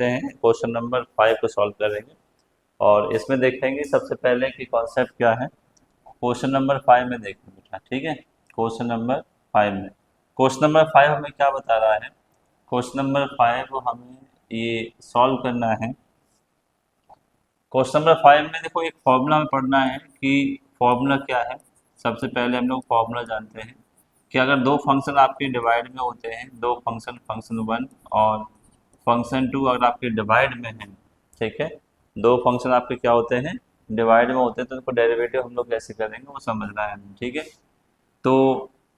करते हैं, question number 5 को सॉल्व करेंगे। और इसमें देखेंगे सबसे पहले कि कॉन्सेप्ट क्या है। क्वेश्चन नंबर 5 में देखते बेटा, ठीक है। क्वेश्चन नंबर 5 हमें क्या बता रहा है। क्वेश्चन नंबर 5 हमें ये सॉल्व करना है। क्वेश्चन नंबर 5 में देखो एक फॉर्मूला में पढ़ना है कि फॉर्मूला क्या है। सबसे पहले हम लोग फॉर्मूला जानते हैं कि अगर दो फंक्शन आपके डिवाइड में होते हैं, दो फंक्शन, फंक्शन 1 और फंक्शन 2 अगर आपके डिवाइड में हैं, ठीक है, दो फंक्शन आपके क्या होते हैं, डिवाइड में होते हैं, तो उनको डेरिवेटिव हम लोग कैसे करेंगे वो समझना है हमें, ठीक है। तो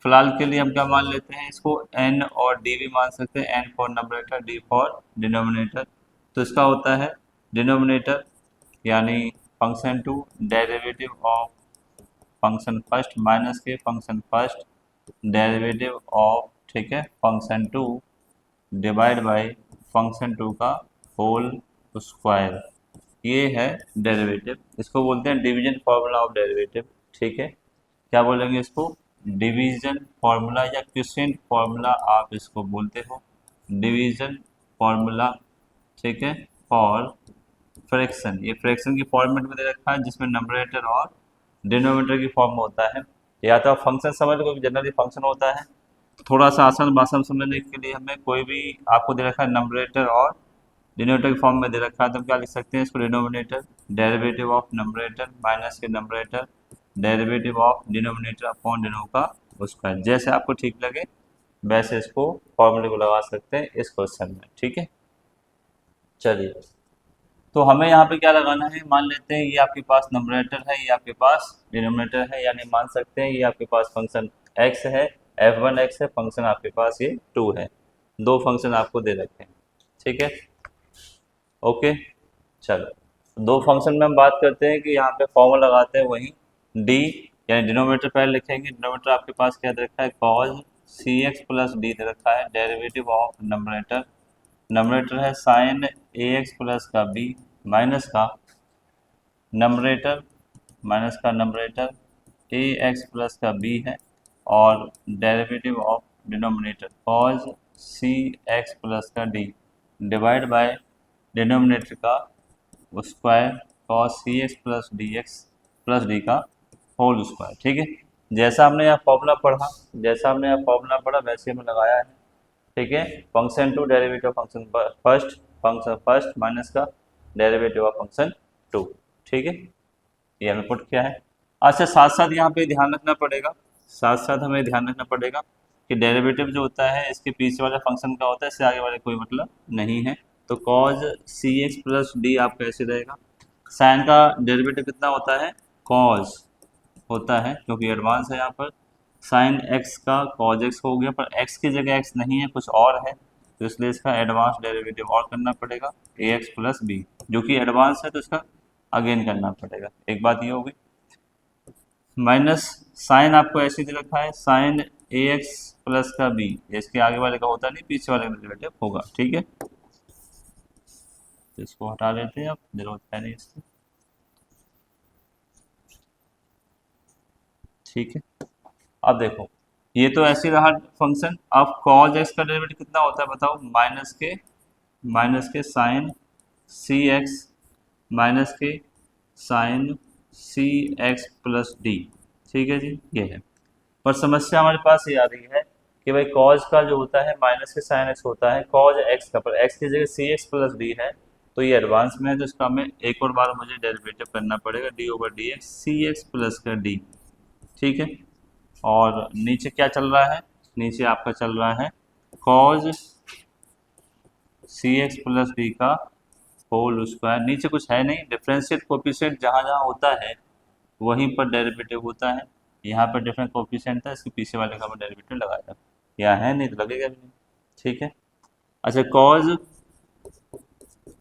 फिलहाल के लिए हम क्या मान लेते हैं, इसको n और d भी मान सकते हैं, n for numerator, d for denominator. तो इसका होता है डिनोमिनेटर यानी function 2 derivative of function first minus के फंक्शन फर्स्ट डेरिवेटिव ऑफ, ठीक है, फंक्शन 2 डिवाइड बाय फंक्शन 2 का होल स्क्वायर। ये है डेरिवेटिव, इसको बोलते हैं डिवीजन फॉर्मूला ऑफ डेरिवेटिव, ठीक है। क्या बोलेंगे इसको, डिवीजन फॉर्मूला या क्विसेंट फॉर्मूला आप इसको बोलते हो, डिवीजन फॉर्मूला, ठीक है, फॉर फ्रैक्शन। ये फ्रैक्शन की फॉर्मेट में दे रखा है जिसमें नंबरेटर और डिनोमिनेटर की फॉर्म में होता है। या तो आप फंक्शन समझ लो, जनरली फंक्शन होता है। थोड़ा सा आसान भाषा में समझने के लिए हमें कोई भी आपको दे रखा है नंबरेटर और डिनोमिनेटर की फॉर्म में दे रखा है, तो हम क्या लिख सकते हैं इसको, denominator derivative of numerator minus के numerator derivative of denominator upon deno का उसका, जैसे आपको ठीक लगे वैसे इसको फॉर्मूले को लगा सकते हैं इस क्वेश्चन में, ठीक है। चलिए, तो हमें यहाँ पे क्या लगाना है, मान लेते हैं ये आपके पास नंबरेटर है, ये आपके पास डिनोमिनेटर है, यानी मान सकते हैं ये आपके पास फंक्शन x है, f1x है, फंक्शन आपके पास ये 2 है। दो फंक्शन आपको दे रखे हैं, ठीक है, ओके। चलो, दो फंक्शन में हम बात करते हैं कि यहाँ पे फॉर्मूला लगाते हैं वही d, यानी डिनोमिनेटर पहले लिखेंगे। डिनोमिनेटर आपके पास क्या दे रखा है, cos cx प्लस डी दे रखा है, डेरिवेटिव ऑफ नंबरेटर, नंबरेटर है साइन ए एक्स प्लस का बी माइनस का नंबरेटर, माइनस का नंबरेटर ए एक्स प्लस का बी है, और derivative of denominator cos C X plus का डी डिवाइड बाय डिनोमिनेटर का square cos C X plus D X plus D का whole square, ठीक है। जैसा हमने यहाँ फॉर्मूला पढ़ा, वैसे हमने लगाया है, ठीक है। Function 2 derivative of function first minus का डेरिवेटिव ऑफ फंक्शन 2, ठीक है, ये हमें पुट किया है। अच्छा, साथ साथ यहाँ पे ध्यान रखना पड़ेगा, हमें ध्यान रखना पड़ेगा कि डेरिवेटिव जो होता है इसके पीछे वाले फंक्शन का होता है, इससे आगे वाले कोई मतलब नहीं है। तो cause C X plus D आपका ऐसे रहेगा। साइन का डेरिवेटिव कितना होता है, कॉज होता है, क्योंकि एडवांस है यहाँ पर। साइन एक्स का कॉज एक्स हो गया, पर एक्स की जगह एक्स नहीं है, कुछ और है, तो इसलिए इसका एडवांस डेरिवेटिव और करना पड़ेगा, ए एक्स प्लस बी, जो कि एडवांस है तो इसका अगेन करना पड़ेगा। एक बात ये होगी, माइनस साइन आपको ऐसे दे रखा है, साइन ए एक्स प्लस का बी, इसके आगे वाले का होता नहीं, पीछे वाले का डेरिवेटिव होगा, ठीक है। तो इसको हटा देते हैं, अब जरूरत है नहीं इसकी, ठीक है। अब देखो, ये तो ऐसे रहा फंक्शन। अब कॉज एक्स का डेरिवेटिव कितना होता है बताओ, माइनस के साइन सी एक्स माइनस के साइन सी एक्स प्लस डी, ठीक है जी, ये है। पर समस्या हमारे पास ये आ रही है कि भाई कॉज का जो होता है माइनस के साइन एक्स होता है, कॉज एक्स का, पर एक्स की जगह सी एक्स प्लस डी है, तो ये एडवांस में है, तो इसका हमें एक और बार मुझे डेरिवेटिव करना पड़ेगा, डी ओवर डी एक्स सी एक्स प्लस का डी, ठीक है। और नीचे क्या चल रहा है, नीचे आपका चल रहा है cause C X plus D का होल स्क्वायर। नीचे कुछ है नहीं, डिफरेंशियल कोफिशिएंट जहाँ जहाँ होता है वहीं पर डेरिवेटिव होता है। यहाँ पर डिफरेंट कोफिशिएंट था, इसके पीछे वाले का डेरिवेटिव लगाया, यहाँ है नहीं तो लगेगा भी नहीं, ठीक है। अच्छा, कॉज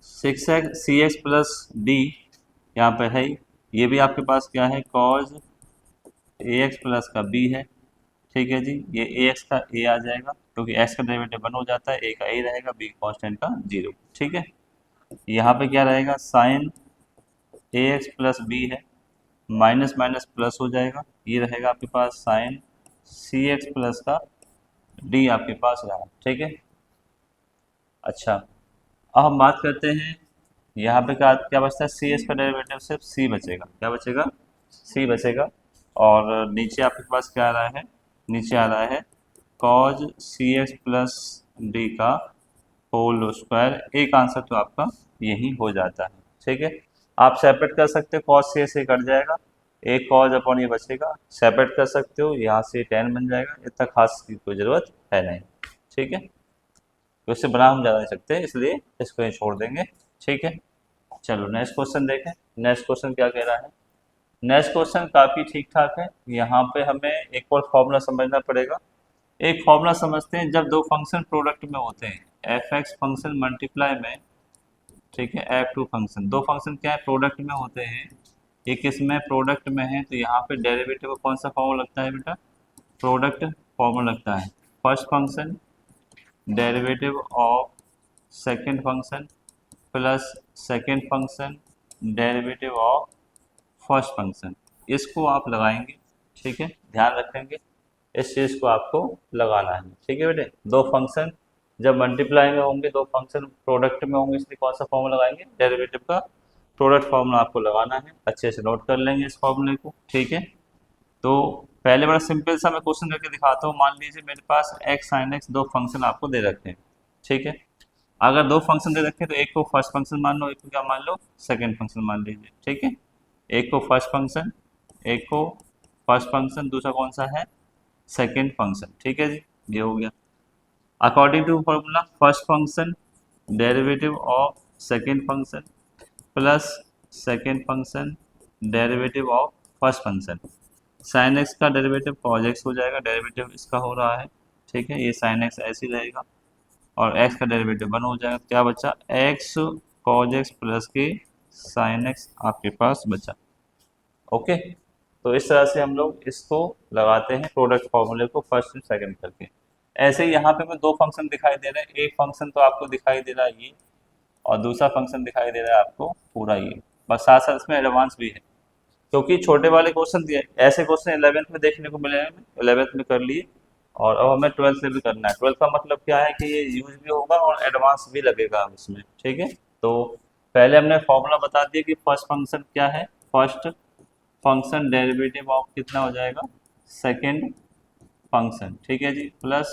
सिक्स एक्स सी एक्स प्लस डी यहाँ पे है, ये भी आपके पास क्या है, कॉज ए एक्स प्लस का बी है, ठीक है जी। ये ए एक्स का ए आ जाएगा, क्योंकि एक्स का डेरिवेटिव वन हो जाता है, ए का ए रहेगा, बी कांस्टेंट का 0, ठीक है। यहाँ पे क्या रहेगा, sign A X plus B है, माइनस माइनस प्लस हो जाएगा, ये रहेगा आपके पास साइन सी एक्स प्लस का डी आपके पास रहा, ठीक है। अच्छा, अब हम बात करते हैं यहाँ पे क्या क्या बचता है, सी एस का डेरिवेटिव सिर्फ सी बचेगा, क्या बचेगा, सी बचेगा। और नीचे आपके पास क्या आ रहा है, नीचे आ रहा है cause C X plus D का होल स्क्वायर। एक आंसर तो आपका यही हो जाता है, ठीक है। आप सेपरेट कर सकते हो, कॉज सी से कट जाएगा, एक कॉज अपॉन ये बचेगा, सेपरेट कर सकते हो, यहाँ से टेन बन जाएगा, इतना खास की कोई ज़रूरत है नहीं, ठीक है। तो इससे बना हम ज़्यादा नहीं सकते, इसलिए इसको ही छोड़ देंगे, ठीक है। चलो नेक्स्ट क्वेश्चन देखें, नेक्स्ट क्वेश्चन क्या कह रहा है। नेक्स्ट क्वेश्चन काफ़ी ठीक ठाक है। यहाँ पे हमें एक और फॉर्मूला समझना पड़ेगा। एक फॉर्मूला समझते हैं, जब दो फंक्शन प्रोडक्ट में होते हैं, एफ एक्स फंक्शन मल्टीप्लाई में, ठीक है, एफ टू फंक्शन, दो फंक्शन क्या है, प्रोडक्ट में होते हैं, ये किस में, प्रोडक्ट में है, तो यहाँ पे डेरिवेटिव का कौन सा फॉर्मूला लगता है बेटा, प्रोडक्ट फॉर्मूला लगता है। First function derivative of second function plus second function derivative of first function, इसको आप लगाएंगे, ठीक है, ध्यान रखेंगे, इस चीज़ को आपको लगाना है, ठीक है बेटे। दो फंक्शन जब मल्टीप्लाई में होंगे, दो फंक्शन प्रोडक्ट में होंगे, इसलिए कौन सा फॉर्मूला लगाएंगे, डेरिवेटिव का प्रोडक्ट फॉर्मूला आपको लगाना है, अच्छे से नोट कर लेंगे इस फॉर्मूले को, ठीक है। तो पहले बड़ा सिंपल सा मैं क्वेश्चन करके दिखाता हूँ। मान लीजिए मेरे पास एक्स साइन एक्स दो फंक्शन आपको दे रखे हैं, ठीक है। अगर दो फंक्शन दे रखे हैं तो एक को फर्स्ट फंक्शन मान लो, एक को क्या मान लो, सेकंड फंक्शन मान लीजिए, ठीक है। एक को फर्स्ट फंक्शन, एक को फर्स्ट फंक्शन, दूसरा कौन सा है, सेकंड फंक्शन, ठीक है जी, ये हो गया। According to formula first function derivative of second function plus second function derivative of first function, sine x का डेरिवेटिव कॉज एक्स हो जाएगा, डेरिवेटिव इसका हो रहा है, ठीक है, ये साइन एक्स ऐसे ही रहेगा, और एक्स का डेरिवेटिव वन हो जाएगा, क्या बचा, एक्स कॉज एक्स प्लस के साइन एक्स आपके पास बचा, ओके। तो इस तरह से हम लोग इसको लगाते हैं प्रोडक्ट फॉर्मूले को फर्स्ट एंड सेकंड करके। ऐसे ही यहाँ पे मैं दो फंक्शन दिखाई दे रहे हैं, एक फंक्शन तो आपको दिखाई दे रहा है ये, और दूसरा फंक्शन दिखाई दे रहा है आपको पूरा ये, बस साथ साथ इसमें एडवांस भी है, क्योंकि छोटे वाले क्वेश्चन दिए, ऐसे क्वेश्चन 11th में देखने को मिले हैं, 11th में कर लिए, और अब हमें 12th में भी करना है। 12th का मतलब क्या है कि ये यूज भी होगा और एडवांस भी लगेगा इसमें, ठीक है। तो पहले हमने फॉर्मूला बता दिया कि फर्स्ट फंक्शन क्या है, फर्स्ट फंक्शन डेरिवेटिव ऑफ कितना हो जाएगा, सेकेंड फंक्शन, ठीक है जी, plus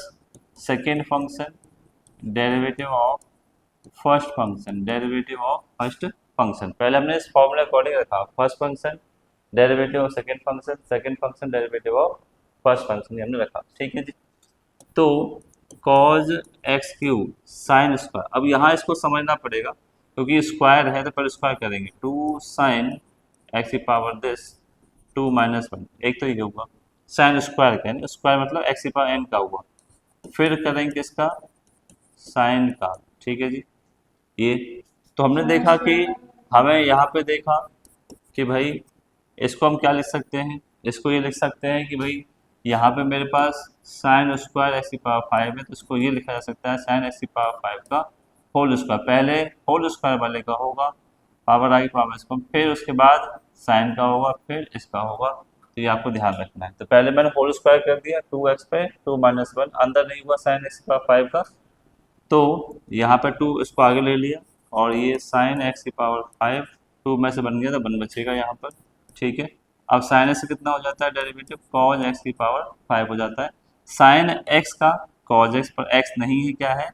second function derivative of first function derivative of first function. पहले हमने इस फॉर्मूले अकॉर्डिंग रखा, first function derivative of second function derivative of first function, ये हमने रखा, ठीक है जी। तो cos X cube sine square, अब यहाँ इसको समझना पड़ेगा, क्योंकि स्क्वायर है तो पर स्क्वायर करेंगे, टू साइन एक्स की power this two minus one, एक तो ये होगा साइन स्क्वायर करेंगे, स्क्वायर मतलब एक्स की पावर एन का हुआ, फिर करेंगे इसका साइन का, ठीक है जी। ये तो हमने देखा कि हमें यहाँ पे देखा कि भाई इसको हम क्या लिख सकते हैं, इसको ये लिख सकते हैं कि भाई यहाँ पे मेरे पास साइन स्क्वायर एक्स की पावर फाइव है, तो इसको ये लिखा जा सकता है साइन एक्स की पावर फाइव का होल स्क्वायर, पहले होल स्क्वायर वाले का होगा, पावर आई पावर स्क्वायर, फिर उसके बाद साइन का होगा, फिर इसका होगा, तो ये आपको ध्यान रखना है। तो पहले मैंने होल स्क्वायर कर दिया, टू एक्स पे टू माइनस वन, अंदर नहीं हुआ साइन एक्स की पावर फाइव का, तो यहाँ पे टू इसको आगे ले लिया, और ये साइन एक्स की पावर फाइव, टू में से बन गया तो वन बचेगा यहाँ पर, ठीक है। अब साइन एक्स कितना हो जाता है डेरिवेटिव, कॉज एक्स की पावर फाइव हो जाता है, साइन एक्स का कॉज एक्स पर एक्स नहीं है, क्या है,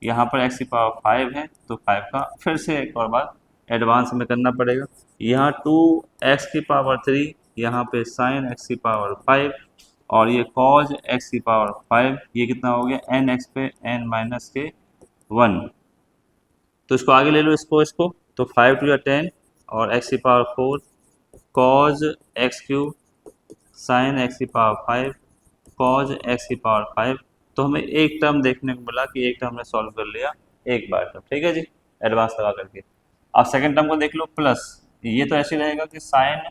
यहाँ पर एक्स की पावर फाइव है, तो फाइव का फिर से एक और बार एडवांस में करना पड़ेगा, यहाँ टू एक्स की पावर थ्री, यहाँ पे साइन एक्स की पावर फाइव, और ये कॉज एक्स की पावर फाइव, ये कितना हो गया, एन एक्स पे एन माइनस के वन, तो इसको आगे ले लो, इसको तो फाइव टू या टेन, और एक्स की power four, cause X cube sign x की पावर फाइव, कॉज एक्स की पावर फाइव। तो हमें एक टर्म देखने को मिला कि एक टर्म हमने सॉल्व कर लिया एक बार, तो ठीक है जी, एडवांस लगा करके। अब सेकंड टर्म को देख लो, प्लस ये तो ऐसे रहेगा कि साइन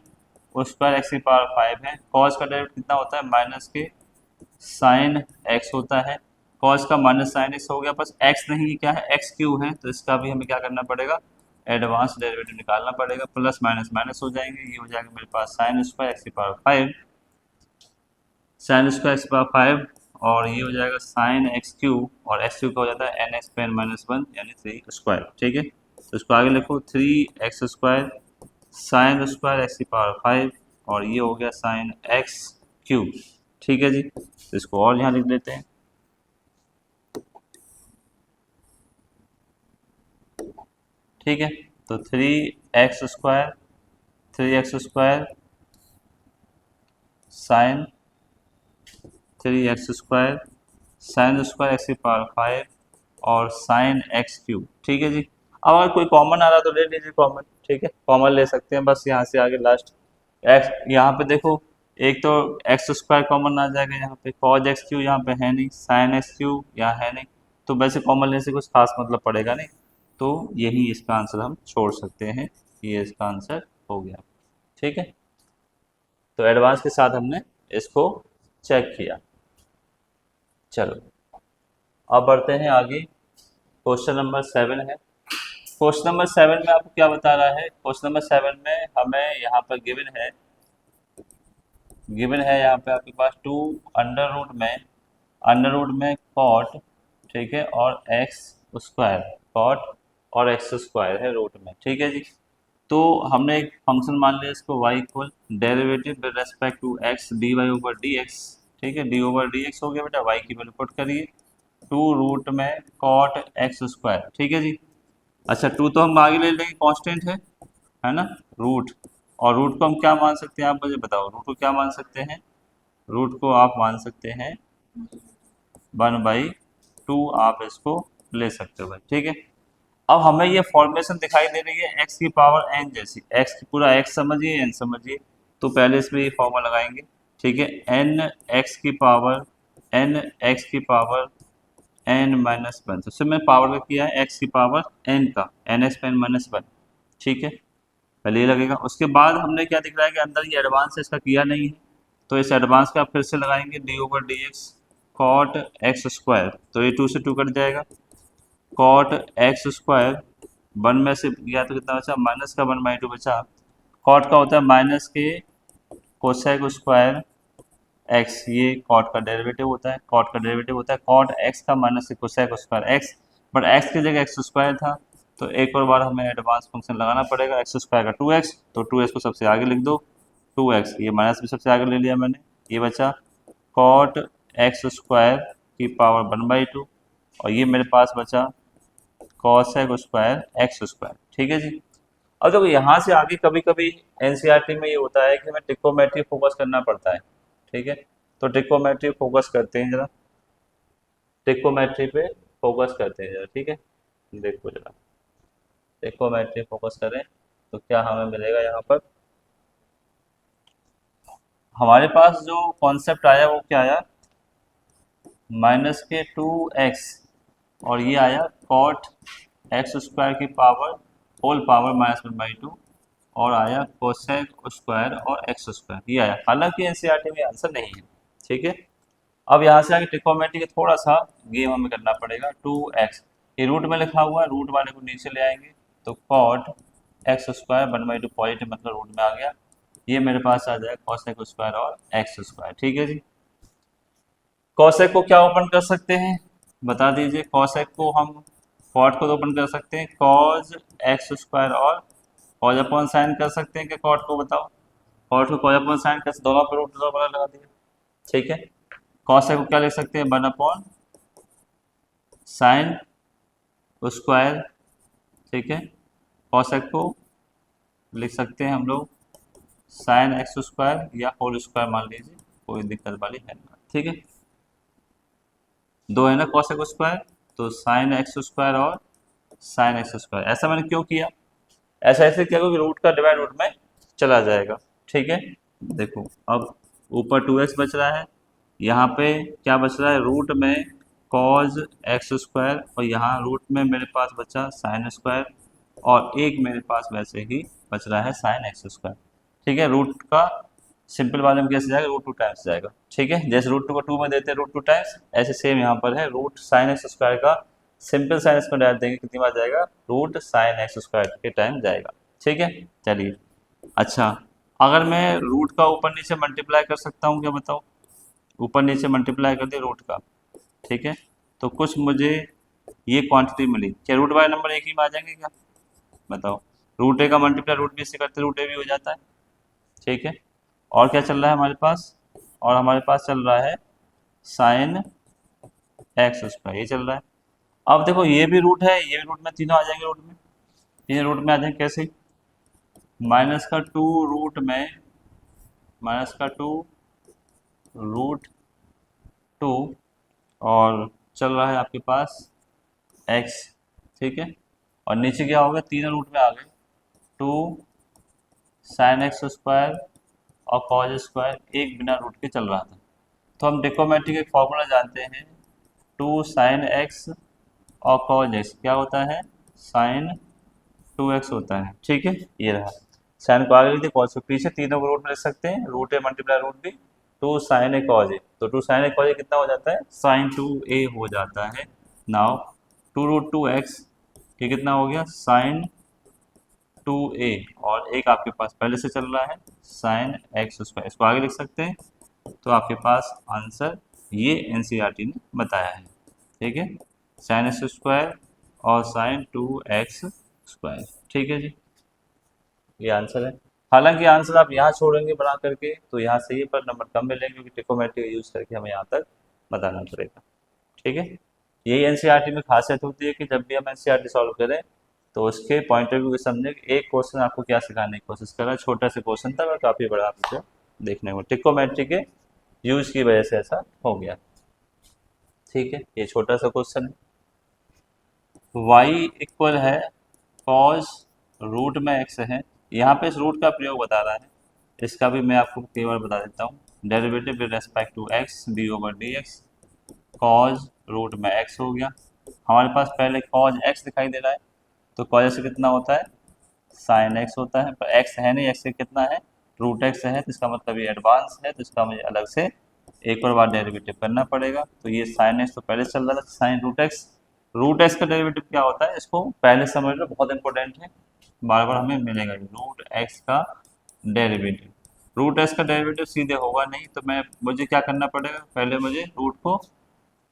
स्क्वायर एक्स की पावर फाइव है, कॉज का डेरिवेटिव कितना होता है, माइनस के साइन एक्स होता है, कॉस का माइनस साइन एक्स हो गया, बस एक्स नहीं क्या है, एक्स क्यू है, तो इसका भी हमें क्या करना पड़ेगा, एडवांस डेरिवेटिव निकालना पड़ेगा, प्लस माइनस माइनस हो जाएंगे, ये हो जाएगा मेरे पास साइन स्क्वायर एक्स की power five, sign square x की पावर फाइव, और ये हो जाएगा साइन एक्स क्यूब, और एक्स क्यूब का हो जाता है एन एक्स पे एन माइनस वन यानी 3 स्क्वायर। ठीक है, तो इसको आगे लिखो 3 x² साइन स्क्वायर एक्स की पावर 5, और ये हो गया साइन एक्स क्यूब। ठीक है जी, तो इसको और यहाँ लिख लेते हैं। ठीक है, तो 3 x² 3 x² sine 3 x² sine square x की पावर 5 और साइन एक्स क्यूब। ठीक है जी, अब अगर कोई कॉमन आ रहा तो ले लीजिए कॉमन। ठीक है, कॉमन ले सकते हैं, बस यहाँ से आगे लास्ट एक्स, यहाँ पे देखो एक तो x² कॉमन आ जाएगा, यहाँ पे cos एक्स क्यू यहाँ पे है नहीं, साइन एक्स क्यू यहाँ है नहीं, तो वैसे कॉमन लेने से कुछ खास मतलब पड़ेगा नहीं, तो यही इसका आंसर हम छोड़ सकते हैं, ये इसका आंसर हो गया। ठीक है, तो एडवांस के साथ हमने इसको चेक किया। चलो अब बढ़ते हैं आगे, क्वेश्चन नंबर 7 है। क्वेश्चन नंबर 7 में आपको क्या बता रहा है? क्वेश्चन नंबर 7 में हमें यहाँ पर गिवन है यहाँ पे आपके पास 2 अंडर रूट में कॉट, ठीक है, और एक्स स्क्वायर, कॉट और एक्स स्क्वायर है रूट में। ठीक है जी, तो हमने एक फंक्शन मान लिया इसको y equal derivative with respect to x dy over dx। ठीक है, डी ओवर डी एक्स हो गया बेटा, y की वैल्यू पुट करिए 2 कॉट एक्स स्क्वायर। ठीक है जी, अच्छा 2 तो हम आगे ले लेंगे, कांस्टेंट है ना, रूट, और रूट को हम क्या मान सकते हैं, आप मुझे बताओ, रूट को क्या मान सकते हैं? रूट को आप मान सकते हैं 1/2, आप इसको ले सकते हो भाई। ठीक है, अब हमें ये फॉर्मेशन दिखाई दे रही है x की पावर n जैसी, x की पूरा x समझिए, n समझिए, तो पहले इसमें ये फॉर्मूला लगाएंगे। ठीक है, n x की पावर n-1, तो इसमें पावर का किया है x की पावर n का, n x पे n-1। ठीक है, पहले ये लगेगा, उसके बाद हमने क्या दिख रहा है कि अंदर ये एडवांस इसका किया नहीं है, तो इस एडवांस का फिर से लगाएंगे d over d x cot x square, तो ये 2 से 2 कट जाएगा, कॉट एक्स स्क्वायर 1 में से गया तो कितना बचा, माइनस का 1/2 बचा, कॉट का होता है माइनस के कोसेक स्क्वायर एक्स, ये कॉट का डेरिवेटिव होता है, कॉट एक्स का माइनस के cosec square x, but x की जगह एक्स स्क्वायर था, तो एक और बार हमें एडवांस फंक्शन लगाना पड़ेगा, एक्स स्क्वायर का 2x, तो 2x को सबसे आगे लिख दो, 2x, ये माइनस भी सबसे आगे ले लिया मैंने, ये बचा कॉट एक्स स्क्वायर की पावर 1/2, और ये मेरे पास बचा कॉसेक स्क्वायर एक्स स्क्वायर। ठीक है जी, अब देखो यहाँ से आगे कभी कभी एनसीईआरटी में ये होता है कि हमें ट्रिग्नोमेट्री फोकस करना पड़ता है। ठीक है, तो ट्रिग्नोमेट्री फोकस करते हैं जरा, ट्रिग्नोमेट्री पे फोकस करते हैं जरा। ठीक है, देखो जरा ट्रिग्नोमेट्री फोकस करें तो क्या हमें मिलेगा, यहाँ पर हमारे पास जो कॉन्सेप्ट आया वो क्या आया, माइनस के 2x, और ये आया कॉट एक्स स्क्वायर की पावर होल पावर -1/2, और आया कोसेक स्क्वायर और एक्स स्क्वायर, ये आया, हालांकि एनसीईआरटी में आंसर नहीं है। ठीक है, अब यहाँ से आगे ट्रिग्नोमेट्री का थोड़ा सा गेम हमें करना पड़ेगा। 2x ये रूट में लिखा हुआ है, रूट वाले को नीचे ले आएंगे, तो कॉट एक्स स्क्वायर 1/2 पॉजिटिव मतलब रूट में आ गया, ये मेरे पास आ जाएगा कॉसेक स्क्वायर और एक्स स्क्वायर। ठीक है जी, कॉसेक को क्या ओपन कर सकते हैं, बता दीजिए, कॉसेक को हम कॉट को तो ओपन कर सकते हैं, कॉज एक्स स्क्वायर और कॉज अपॉन साइन कर सकते हैं कि कॉट को, बताओ, कॉट को कॉज अपॉन साइन कर, दोनों पे रूट वाला लगा दिया। ठीक है, कॉसेक को क्या लिख सकते हैं, 1 अपॉन साइन स्क्वायर। ठीक है, कॉसेक को लिख सकते हैं हम लोग साइन एक्स स्क्वायर या होल स्क्वायर मान लीजिए, कोई दिक्कत वाली है ना। ठीक है, दो है ना कॉसेक स्क्वायर, तो साइन एक्स स्क्वायर और साइन एक्स स्क्वायर। ऐसा मैंने क्यों किया, ऐसा ऐसे किया क्योंकि रूट का डिवाइड रूट में चला जाएगा। ठीक है, देखो अब ऊपर 2x बच रहा है, यहाँ पे क्या बच रहा है, रूट में कॉज एक्स स्क्वायर, और यहाँ रूट में मेरे पास बचा साइन स्क्वायर, और एक मेरे पास वैसे ही बच रहा है साइन एक्स स्क्वायर। ठीक है, रूट का सिंपल वाले में कैसे जाएगा, रूट 2 टाइम्स जाएगा। ठीक है, जैसे रूट 2 को 2 में देते हैं रूट 2 टाइम्स, ऐसे सेम यहाँ पर है, रूट साइन एक्स स्क्वायर का सिंपल साइन स्क्वायर डाल देंगे, कितनी बार जाएगा, रूट साइन एक्स स्क्वायर के टाइम जाएगा। ठीक है, चलिए, अच्छा अगर मैं रूट का ऊपर नीचे मल्टीप्लाई कर सकता हूँ क्या, बताओ, ऊपर नीचे मल्टीप्लाई कर दिया रूट का, ठीक है। तो कुछ मुझे ये क्वांटिटी मिली, क्या रूट बाय नंबर एक ही में आ जाएंगे क्या, बताओ। रूट ए का मल्टीप्लाई रूट बी से करते रूट ए भी हो जाता है, ठीक है। और क्या चल रहा है हमारे पास, और हमारे पास चल रहा है साइन एक्स स्क्वायर, ये चल रहा है। अब देखो ये भी रूट है, ये भी रूट में, तीनों आ जाएंगे रूट में, तीनों रूट में आ जाएंगे कैसे, माइनस का टू रूट में, माइनस का टू रूट टू, और चल रहा है आपके पास एक्स, ठीक है। और नीचे क्या हो गया, तीनों रूट में आ गए, टू साइन एक्स स्क्वायर और कॉज स्क्वायर, एक बिना रूट के चल रहा था। तो हम ट्रिग्नोमेट्री का एक फॉर्मूला जानते हैं, टू साइन एक्स और कॉज एक्स क्या होता है, साइन टू एक्स होता है, ठीक है। ये रहा, साइन को आगे लिख दिया, कॉज को पीछे, तीनों को रूट में लिख सकते हैं, root A multiply root B, two sine A cos A, तो two sine A cos A कितना हो जाता है, साइन टू ए हो जाता है। Now two root two x, ये कितना हो गया, साइन टू ए, और एक आपके पास पहले से चल रहा है साइन एक्स स्क्वायर, इसको आगे लिख सकते हैं। तो आपके पास आंसर ये एनसीईआरटी ने बताया है, ठीक है, साइन एक्स स्क्वायर और साइन टू एक्स स्क्वायर, ठीक है जी, ये आंसर है। हालांकि आंसर आप यहाँ छोड़ेंगे बना करके तो यहाँ सही है, पर नंबर कम मिलेंगे क्योंकि ट्रिग्नोमेट्री का यूज़ करके हमें यहाँ तक बताना पड़ेगा, ठीक है। यही एनसीईआरटी में खासियत होती है कि जब भी हम एनसीईआरटी सॉल्व करें तो उसके पॉइंट ऑफ व्यू से समझें कि एक क्वेश्चन आपको क्या सिखाने की कोशिश कर रहा है, छोटा सा क्वेश्चन था और काफ़ी बड़ा आपको देखने को, ट्रिग्नोमेट्री के यूज की वजह से ऐसा हो गया, ठीक है। ये छोटा सा क्वेश्चन है, y इक्वल है कॉस रूट में x है, यहाँ पे इस रूट का प्रयोग बता रहा है, इसका भी मैं आपको कई बार बता देता हूँ, derivative with respect to x d over d x, cos root में x हो गया, हमारे पास पहले कॉज x दिखाई दे रहा है, तो कॉज x कितना होता है, साइन x होता है, पर x है नहीं, x से कितना है, रूट x है, तो इसका मतलब ये एडवांस है, तो इसका मुझे अलग से एक और बार डेरिवेटिव करना पड़ेगा। तो ये साइन x तो पहले चल रहा था, साइन रूट एक्स का डेरिवेटिव क्या होता है, इसको पहले समझ लो, बहुत इंपॉर्टेंट है, बार बार हमें मिलेगा, रूट एक्स का डेरिवेटिव, रूट एक्स का डेरिवेटिव सीधे होगा नहीं, तो मुझे क्या करना पड़ेगा, पहले मुझे रूट को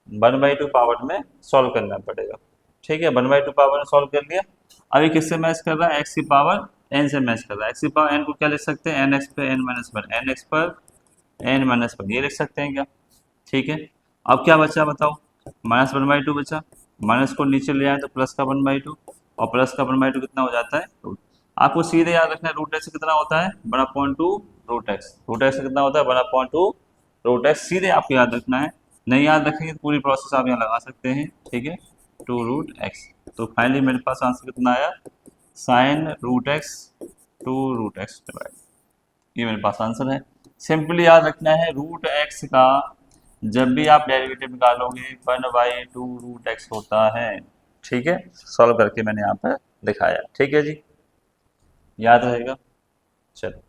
1/2 पावर में सॉल्व करना पड़ेगा, ठीक है। 1/2 पावर में सॉल्व कर लिया, अभी किससे मैच कर रहा है, एक्स की पावर एन से मैच कर रहा है, एक्स की पावर एन को क्या लिख सकते हैं, एन एक्स पे n minus one, n x पर एन माइनस वन, ये लिख सकते हैं क्या, ठीक है। अब क्या बचा बताओ, -1/2 बचा, माइनस को नीचे ले आए तो प्लस का 1/2, और प्लस का 1/2 कितना हो जाता है, रूट। आपको सीधे याद रखना है रूट एक्स कितना होता है, 1/2 रूट एक्स, रूट एक्स कितना होता है, 1/2 रूट एक्स, सीधे आपको याद रखना है, नहीं याद रखेंगे तो पूरी प्रोसेस आप यहाँ लगा सकते हैं, ठीक है, टू रूट एक्स। तो फाइनली मेरे पास आंसर कितना आया, sine root x two root x divide, ये मेरे पास आंसर है। सिंपली याद रखना है रूट एक्स का जब भी आप डेरिवेटिव निकालोगे 1/2 रूट एक्स होता है, ठीक है, सॉल्व करके मैंने यहाँ पर दिखाया, ठीक है जी, याद रहेगा। चलो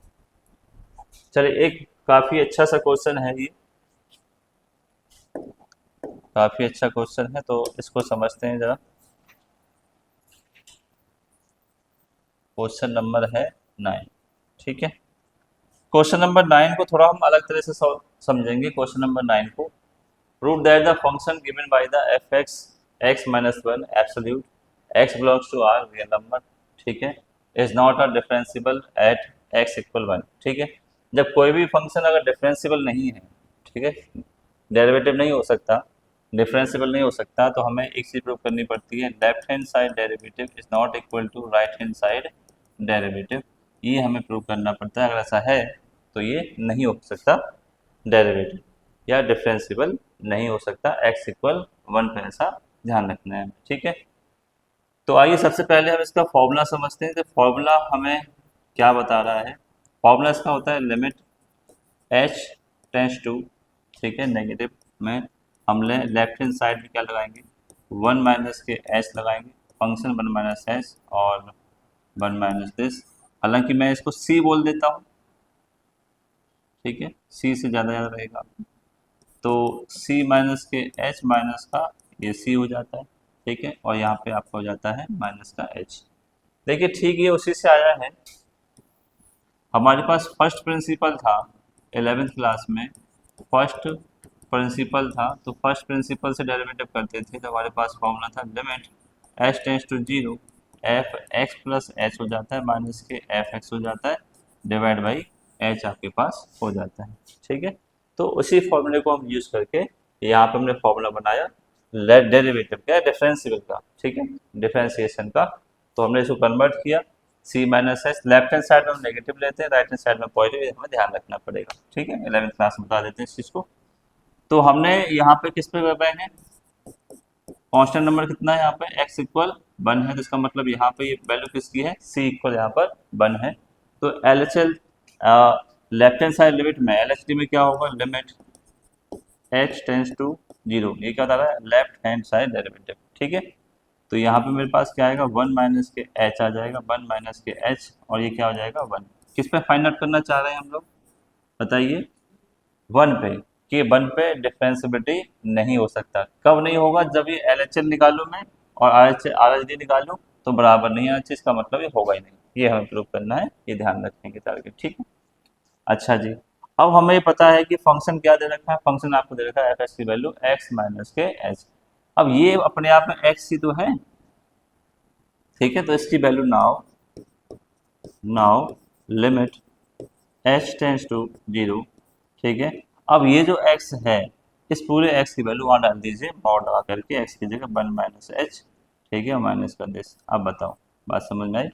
चलिए, एक काफ़ी अच्छा सा क्वेश्चन है ये, काफ़ी अच्छा क्वेश्चन है, तो इसको समझते हैं जरा। क्वेश्चन नंबर है 9, ठीक है। क्वेश्चन नंबर 9 को थोड़ा हम अलग तरह से समझेंगे। क्वेश्चन नंबर 9 को, prove that the function given by the fx x minus 1 absolute x belongs to r real number, ठीक है, is not a differentiable at x equal 1, ठीक है। जब कोई भी फंक्शन अगर डिफरेंशियल नहीं है, ठीक है, डेरिवेटिव नहीं हो सकता, डिफरेंशियल नहीं हो सकता, तो हमें एक चीज प्रूव करनी पड़ती है, left hand side derivative is not equal to right hand side derivative, ये हमें प्रूव करना पड़ता है। अगर ऐसा है तो ये नहीं हो सकता डेरिवेटिव, या डिफरेंशियल नहीं हो सकता x इक्वल 1 पे, ऐसा ध्यान रखना है, ठीक है। तो आइए सबसे पहले हम इसका फॉर्मूला समझते हैं। तो फॉर्मूला हमें क्या बता रहा है, फॉर्मूला इसका होता है लिमिट h टेंस टू, ठीक है, नेगेटिव में हम लेफ्ट हैंड साइड में क्या लगाएंगे, 1 माइनस के h लगाएंगे, फंक्शन 1 माइनस h और 1 माइनस दिस, हालांकि मैं इसको c बोल देता हूँ, ठीक है, c से ज़्यादा याद रहेगा, तो c माइनस के h माइनस का ये c हो जाता है, ठीक है, और यहाँ पे आपका हो जाता है माइनस का h। देखिए ठीक ये उसी से आया है, हमारे पास फर्स्ट प्रिंसिपल था 11th क्लास में, फर्स्ट प्रिंसिपल था तो फर्स्ट प्रिंसिपल से डेरिवेटिव करते थे तो हमारे पास फॉर्मूला था limit h tends to zero f x plus h हो जाता है माइनस के एफ एक्स हो जाता है डिवाइड बाई एच आपके पास हो जाता है। ठीक है, तो उसी फॉर्मूले को हम यूज करके यहाँ पे हमने फॉर्मूला बनाया डेरिवेटिव का डिफरेंशियल का। ठीक है, डिफरेंशिएशन का। तो हमने इसको कन्वर्ट किया C minus H, left hand side में हम नेगेटिव लेते हैं, राइट हैंड साइड में पॉजिटिव, हमें ध्यान रखना पड़ेगा। ठीक है, 11th क्लास में बता देते हैं इस चीज़ को। तो हमने यहाँ पे किस पे गए हैं, कांस्टेंट नंबर कितना है यहाँ पे x इक्वल 1 है, तो इसका मतलब यहाँ पे ये वैल्यू किसकी है, c इक्वल यहाँ पर 1 है। तो l h l left hand side limit में एल एच डी में क्या होगा, limit h tends to zero, ये क्या बता रहा है, लेफ्ट हैंड साइड डेरिवेटिव। ठीक है, तो यहाँ पे मेरे पास क्या आएगा, 1 माइनस के h आ जाएगा, 1 माइनस के h, और ये क्या हो जाएगा 1। किस पे फाइंड आउट करना चाह रहे हैं हम लोग, बताइए, 1 पे, कि 1 पे डिफरेंशिएबिलिटी नहीं हो सकता। कब नहीं होगा, जब ये एल एच एल निकालूँ मैं और आर एच डी निकालूँ तो बराबर नहीं आना चाहिए, इसका मतलब ये होगा ही नहीं। ये हमें प्रूव करना है, ये ध्यान रखने के टारगेट। ठीक है, अच्छा जी, अब हमें ये पता है कि फंक्शन क्या दे रखा है, फंक्शन आपको दे रखा है एफ एक्स की वैल्यू एक्स माइनस के एच। अब ये अपने आप में एक्स ही तो है। ठीक है, तो इसकी value now now limit h tends to zero. ठीक है, अब ये जो x है, इस पूरे x की वैल्यू वहाँ डाल दीजिए, मॉड लगा करके x की जगह 1 माइनस एच। ठीक है, माइनस कर दे। अब बताओ, बात समझ में आई।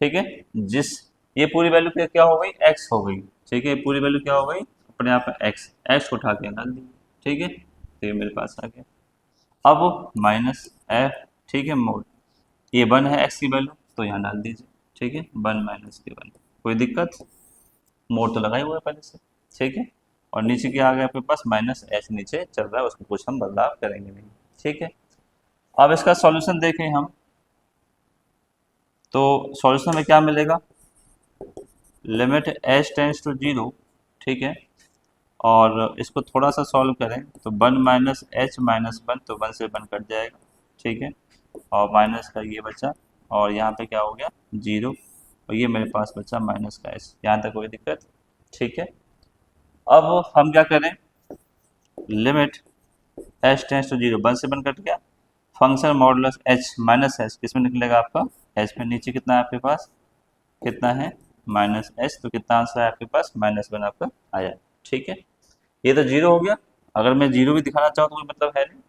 ठीक है, जिस ये पूरी वैल्यू क्या क्या हो गई, x हो गई। ठीक है, पूरी वैल्यू क्या हो गई, अपने आप में x को उठा के डाल दी। ठीक है, तो ये मेरे पास आ गया। अब माइनस एफ, ठीक है, मोड, ये 1 है x की वैल्यू, तो यहाँ डाल दीजिए। ठीक है, 1 माइनस के 1, कोई दिक्कत, मोड तो लगा ही हुआ है पहले से। ठीक है, और नीचे क्या आ गया आपके पास, माइनस एच नीचे चल रहा है, उसको कुछ हम बदलाव करेंगे नहीं। ठीक है, अब इसका सॉल्यूशन देखें हम, तो सॉल्यूशन में क्या मिलेगा, limit h tends to zero. ठीक है, और इसको थोड़ा सा सॉल्व करें तो 1 माइनस एच माइनस 1, तो 1 से 1 कट जाएगा। ठीक है, और माइनस का ये बचा, और यहाँ पे क्या हो गया, जीरो, और ये मेरे पास बचा माइनस का एच। यहाँ तक कोई दिक्कत। ठीक है, अब हम क्या करें, limit h tends to zero, 1 से 1 कट गया, function modulus h minus h किस में निकलेगा आपका, एच में। नीचे कितना है आपके पास, कितना है, माइनस एच, तो कितना आंसर है आपके पास, -1 आपका आया। ठीक है, ये तो जीरो हो गया। अगर मैं जीरो भी दिखाना चाहूँ तो कोई मतलब है नहीं,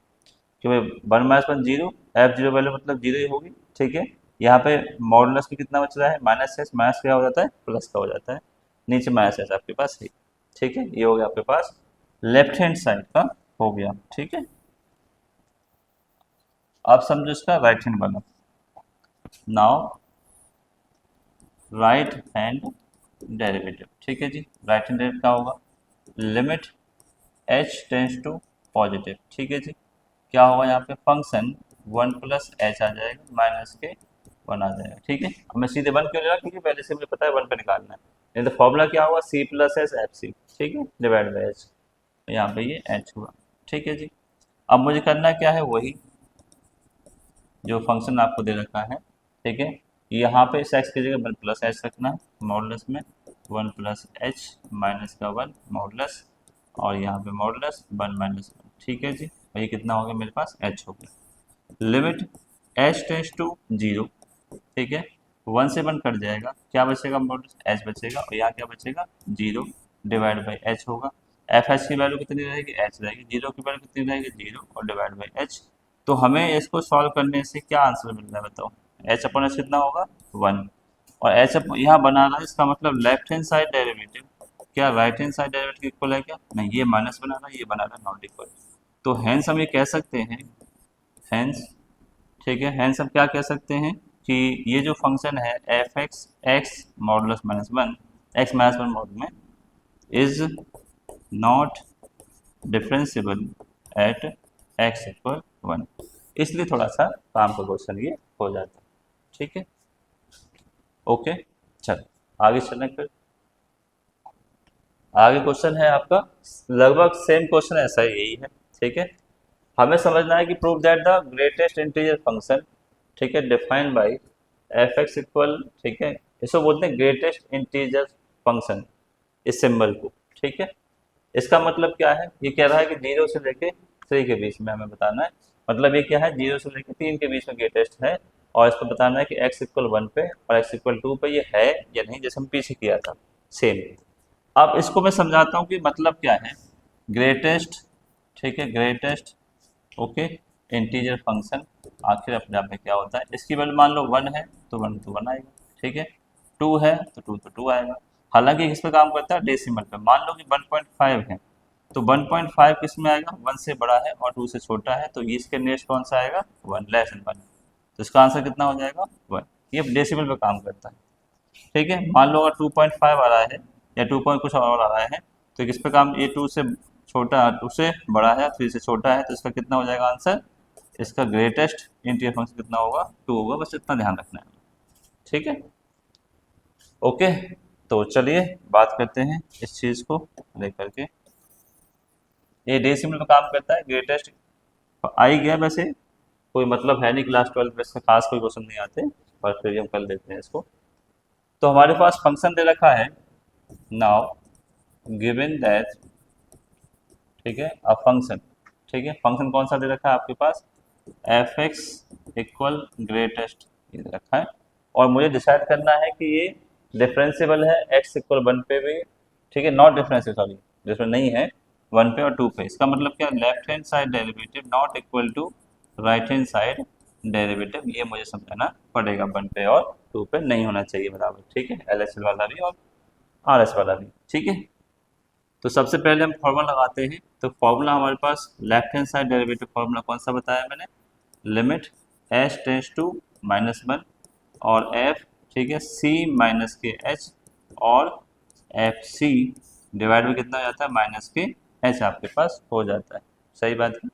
कि भाई 1 minus 1 zero, F zero value मतलब जीरो ही होगी। ठीक है, यहाँ पे मॉडुलस में कितना बच रहा है, माइनस एच, माइनस क्या हो जाता है, प्लस का हो जाता है, नीचे माइनस एच आपके पास है। ठीक है, ये हो गया आपके पास लेफ्ट हैंड साइड का हो गया। ठीक है, आप समझो इसका राइट हैंड बना। Now right hand derivative. ठीक है जी, राइट हैंड डेरिवेटिव क्या होगा, limit h tends to positive. ठीक है जी, क्या होगा यहाँ पे, फंक्शन 1 प्लस एच आ जाएगा, माइनस के 1 आ जाएगा। ठीक है, अब मैं सीधे 1 क्यों ले रहा, क्योंकि पहले से मुझे पता है 1 पे निकालना है, नहीं तो फॉर्मूला क्या होगा, c plus h f c. ठीक है, डिवाइड बाई एच, यहाँ पे ये एच हुआ। ठीक है जी, अब मुझे करना क्या है, वही जो फंक्शन आपको दे रखा है। ठीक है, यहाँ पे इस एक्स की जगह 1 प्लस एच रखना है, मॉडुलस में 1 प्लस एच माइनस का 1 मॉडुलस, और यहाँ पे मॉडुलस 1 माइनस 1। ठीक है जी, और ये कितना हो गया मेरे पास, एच हो गया। Limit h tends to zero. ठीक है, 1 से 1 कट जाएगा, क्या बचेगा, मॉडुलस एच बचेगा, और यहाँ क्या बचेगा, जीरो, डिवाइड बाई एच होगा। एफ एच की वैल्यू कितनी रहेगी, एच रहेगी, जीरो की वैल्यू कितनी रहेगी, जीरो, और डिवाइड बाई एच। तो हमें इसको सॉल्व करने से क्या आंसर मिल रहा है, बताओ, एच अपन एच कितना होगा, 1, और एच यहाँ बना रहा है, इसका मतलब लेफ्ट हैंड साइड डेरिवेटिव क्या right hand side derivative equal है क्या, नहीं, ये माइनस बना रहा है, ये बना रहा है नॉट इक्वल। तो हैंस हम ये कह सकते हैं, हैंस, ठीक है, हैंस हम क्या कह सकते हैं कि ये जो फंक्शन है F X X modulus minus 1, X minus 1 mod में, is not differentiable at X equal 1। इसलिए थोड़ा सा काम का क्वेश्चन ये हो जाता है। ठीक है, ओके, चल आगे चलें फिर। आगे क्वेश्चन है आपका, लगभग सेम क्वेश्चन ऐसा ही यही है। ठीक है, हमें समझना है कि prove that the greatest integer function, ठीक है, defined by F x equal, ठीक है, इसको बोलते हैं ग्रेटेस्ट इंटीजर फंक्शन, इस सिंबल को। ठीक है, इसका मतलब क्या है, ये कह रहा है कि 0 से लेके 3 के बीच में हमें बताना है। मतलब ये क्या है, 0 से लेके 3 के बीच में ग्रेटेस्ट है, और इसको बताना है कि x इक्वल 1 पे और x इक्वल 2 पे ये है या नहीं, जैसे हम पीछे किया था सेम। अब इसको मैं समझाता हूँ कि मतलब क्या है ग्रेटेस्ट। ठीक है, ग्रेटेस्ट ओके इंटीजर फंक्शन आखिर अपने आप में क्या होता है। इसकी वैल्यू मान लो 1 है तो 1 तो 1 आएगा, ठीक है, 2 है तो 2 तो 2 आएगा। हालांकि किस पे काम करता है, डेसिमल पे। मान लो कि 1.5 है तो 1.5 किस में आएगा, 1 से बड़ा है और 2 से छोटा है, तो इसके नेक्स्ट कौन सा आएगा, 1 लेस देन 1। तो इसका आंसर कितना हो जाएगा, 1। ये डेसिमल पे काम करता है। ठीक है, मान लो अगर 2.5 आ रहा है या 2 पॉइंट कुछ और आ रहा है, तो किस पे काम, ये 2 से छोटा, 2 से बड़ा है, 3 से छोटा है, तो इसका कितना हो जाएगा आंसर, इसका ग्रेटेस्ट इंटीजर फंक्शन कितना होगा, 2 होगा। बस इतना ध्यान रखना है, ठीक है, ओके। तो चलिए बात करते हैं इस चीज़ को लेकर के। ये डेसिमल में काम करता है, ग्रेटेस्ट आ ही गया वैसे, कोई मतलब है नहीं क्लास 12 में इसका खास कोई क्वेश्चन नहीं आते, पर फिर हम कर लेते हैं इसको। तो हमारे पास फंक्शन दे रखा है, नाउ गिवन दैट, ठीक है, अ फंक्शन, ठीक है, फंक्शन कौन सा दे रखा है आपके पास, एफ एक्स इक्वल ग्रेटेस्ट ये दे रखा है, और मुझे डिसाइड करना है कि ये डिफरेंशिएबल है एक्स इक्वल 1 पे भी, ठीक है, नॉट डिफरेंशियल, सॉरी डिफरेंस नहीं है 1 पे और 2 पे। इसका मतलब क्या, left hand side derivative not equal to right hand side derivative, ये मुझे समझाना पड़ेगा। 1 पे और 2 पे नहीं होना चाहिए बराबर, ठीक है, एल एस एल वाला भी और आर एस वाला भी, ठीक है। तो सबसे पहले हम फॉर्मूला लगाते हैं। तो फॉर्मूला हमारे पास left hand side derivative formula कौन सा बताया मैंने, लिमिट एच टेंस टू -1 और एफ, ठीक है, सी माइनस के एच और एफ सी डिवाइड में कितना हो जाता है, माइनस के एच आपके पास हो जाता है। सही बात है।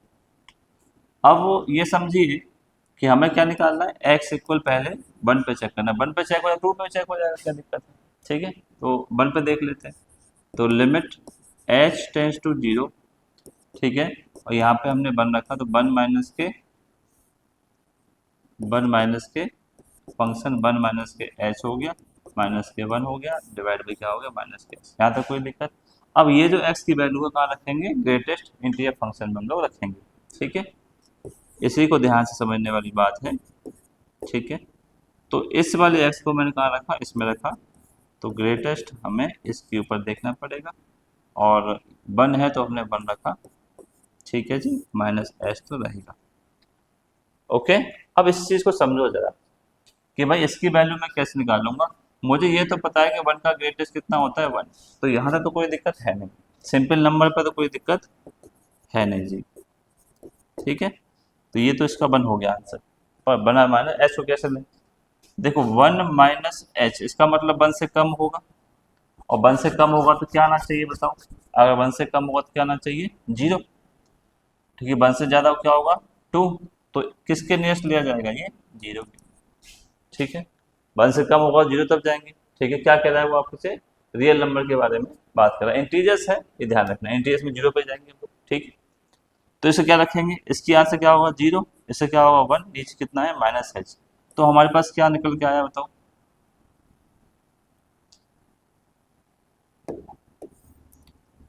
अब वो ये समझिए कि हमें क्या निकालना है, एक्स इक्वल पहले 1 पे चेक करना है, 1 पे चेक हो जाएगा 2 पे चेक हो जाएगा, क्या दिक्कत है, ठीक है। तो 1 पे देख लेते हैं। तो लिमिट एच टेंस टू 0, ठीक है, और यहाँ पे हमने 1 रखा तो 1 माइनस के फंक्शन 1 माइनस के एच हो गया, माइनस के 1 हो गया, डिवाइड बाई क्या हो गया, माइनस के एच। यहाँ तक कोई दिक्कत। अब ये जो एक्स की वैल्यू को कहाँ रखेंगे, ग्रेटेस्ट इंटीजर फंक्शन में हम लोग रखेंगे, ठीक है, इसी को ध्यान से समझने वाली बात है, ठीक है। तो इस वाले एक्स को मैंने कहाँ रखा, इसमें रखा, तो ग्रेटेस्ट हमें इसके ऊपर देखना पड़ेगा, और 1 है तो हमने 1 रखा, ठीक है जी, माइनस एच तो रहेगा, ओके। अब इस चीज़ को समझो जरा कि भाई इसकी वैल्यू मैं कैसे निकालूंगा। मुझे ये तो पता है कि 1 का ग्रेटेस्ट कितना होता है, 1, तो यहाँ तक तो कोई दिक्कत है नहीं, सिंपल नंबर पर तो कोई दिक्कत है नहीं जी, ठीक है। तो ये तो इसका 1 हो गया आंसर, पर बना माइनस एच को कैसे लें, देखो 1 माइनस एच इसका मतलब 1 से कम होगा, और 1 से कम होगा तो क्या आना चाहिए बताओ, अगर 1 से कम होगा तो क्या आना चाहिए, 0, ठीक है, 1 से ज़्यादा क्या होगा, 2, तो किसके नियरेस्ट लिया जाएगा, ये 0 के, ठीक है। 1 से कम होगा 0 तब जाएंगे, ठीक है। क्या कह रहा है वो आपसे, रियल नंबर के बारे में बात कर रहा है, इंटीजर्स है, ये ध्यान रखना है, इंटीजर्स में 0 पे जाएंगे हम लोग, ठीक है। तो इसे क्या रखेंगे, इसकी यहाँ से क्या होगा 0, इससे क्या होगा 1, नीचे कितना है माइनस एच, तो हमारे पास क्या निकल के आया बताओ,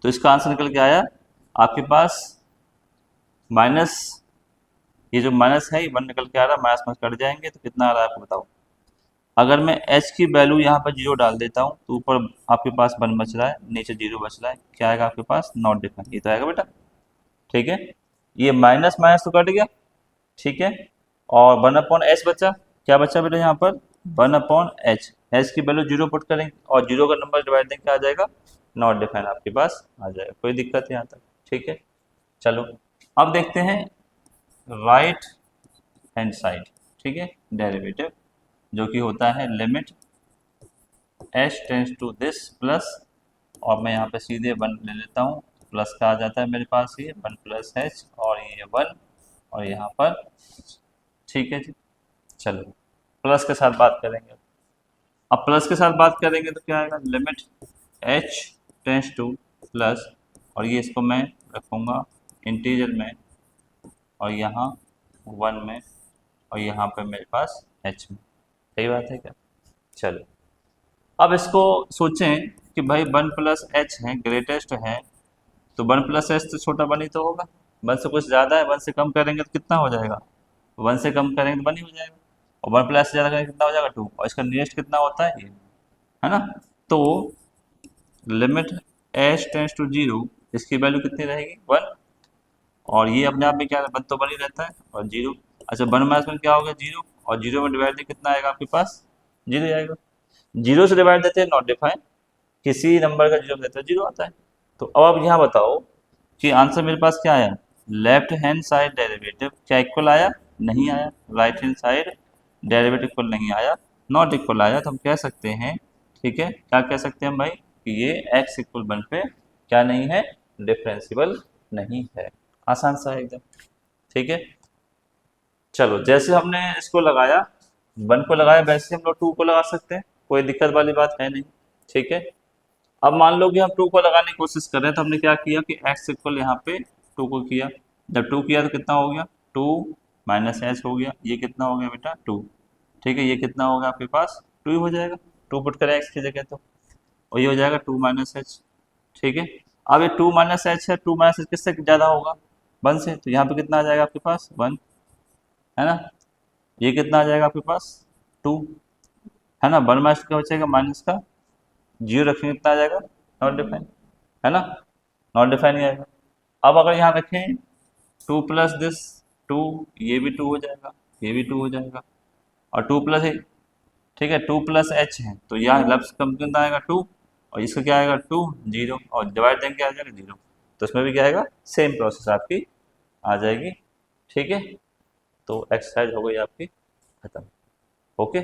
तो इसका आंसर निकल के आया आपके पास माइनस, ये जो माइनस है ये 1 निकल के आ रहा है, माइनस माइनस कट जाएंगे तो कितना आ रहा है आपको बताओ। अगर मैं h की वैल्यू यहाँ पर 0 डाल देता हूँ तो ऊपर आपके पास 1 बच रहा है, नीचे 0 बच रहा है, क्या आएगा आपके पास, नॉट डिफरेंट, ये तो आएगा बेटा, ठीक है। ये माइनस माइनस तो कट गया, ठीक है, और 1/h बचा, क्या बचा बेटा यहाँ पर, 1/h, h की वैल्यू 0 पुट करेंगे और 0 का नंबर डिवाइड देंगे, क्या आ जाएगा, नॉट डिफाइन आपके पास आ जाएगा, कोई दिक्कत है यहाँ तक, ठीक है। चलो अब देखते हैं राइट हैंड साइड, ठीक है, डेरिवेटिव जो कि होता है limit h tends to this plus, और मैं यहाँ पे सीधे 1 ले लेता हूँ, प्लस का आ जाता है मेरे पास ये 1 प्लस h और ये 1 और यहाँ पर, ठीक है जी। चलो प्लस के साथ बात करेंगे, अब प्लस के साथ बात करेंगे तो क्या आएगा, limit h tends two plus, और ये इसको मैं रखूँगा इंटीजर में, और यहाँ 1 में, और यहाँ पे मेरे पास h में, सही बात है क्या। चलो अब इसको सोचें कि भाई 1 प्लस एच है, ग्रेटेस्ट है, तो 1 + h तो छोटा 1 ही तो होगा, 1 से कुछ ज़्यादा है, 1 से कम करेंगे तो कितना हो जाएगा, 1 से कम करेंगे तो 1 ही हो जाएगा, और 1 + से ज़्यादा करेंगे कितना हो जाएगा 2, और इसका नियरेस्ट कितना होता है ये, है ना। तो लिमिट h टेंड्स टू 0, इसकी वैल्यू कितनी रहेगी 1, और ये अपने आप में क्या 1 तो 1 ही रहता है, और 0, अच्छा 1 - 1 क्या हो गया 0, और 0 में डिवाइड कितना आएगा आपके पास 0 आएगा, 0 से डिवाइड देते हैं नॉट डिफाइन, किसी नंबर का 0 देते हैं 0 आता है। तो अब आप यहाँ बताओ कि आंसर मेरे पास क्या आया, लेफ्ट हैंड साइड डेरिवेटिव क्या इक्वल आया, नहीं आया, right hand side derivative equal नहीं आया, नॉट इक्वल आया, तो हम कह सकते हैं, ठीक है, क्या कह सकते हैं हम भाई कि ये x = 1 पे क्या नहीं है, डिफरेंशिबल नहीं है। आसान सा है एकदम, ठीक है। चलो जैसे हमने इसको लगाया 1 को लगाया, वैसे हम लोग 2 को लगा सकते हैं, कोई दिक्कत वाली बात है नहीं, ठीक है। अब मान लो कि हम 2 को लगाने की कोशिश कर रहे हैं, तो हमने क्या किया कि x = यहाँ पे 2 को किया, जब 2 किया तो कितना हो गया 2 - h हो गया, ये कितना हो गया बेटा 2, ठीक है, ये कितना हो गया आपके पास 2 ही हो जाएगा, 2 पुट करें x की जगह तो, और ये हो जाएगा 2 - h, ठीक है। अब ये 2 - h है, 2 - h किससे ज़्यादा होगा 1 से, तो यहाँ पे कितना आ जाएगा आपके पास 1, है ना, ये कितना आ जाएगा आपके पास 2, है ना, 1 - का बचेगा माइनस का 0 रखेंगे कितना आ जाएगा नॉट डिफाइन, है ना, नॉट डिफाइन ही आएगा। अब अगर यहाँ रखें 2 + दिस 2, ये भी 2 हो जाएगा, ये भी 2 हो जाएगा, और 2 + ठीक है 2 + h है, तो यहाँ लफ्स कम कितना आएगा 2, और इसका क्या आएगा 2 0, और डिवाइड देंगे क्या आ जाएगा 0, तो इसमें भी क्या आएगा सेम प्रोसेस आपकी आ जाएगी, ठीक है। तो एक्सरसाइज हो गई आपकी खत्म, ओके।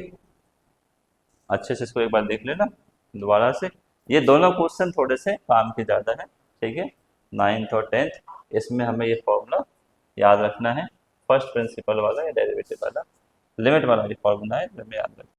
अच्छे से इसको एक बार देख लेना दोबारा से, ये दोनों क्वेश्चन थोड़े से काम के ज़्यादा है, ठीक है, 9th और 10th, इसमें हमें ये फॉर्मूला याद रखना है, फर्स्ट प्रिंसिपल वाला या डेरिवेटिव वाला, लिमिट वाला ये फॉर्मूला है, हमें याद रखना है।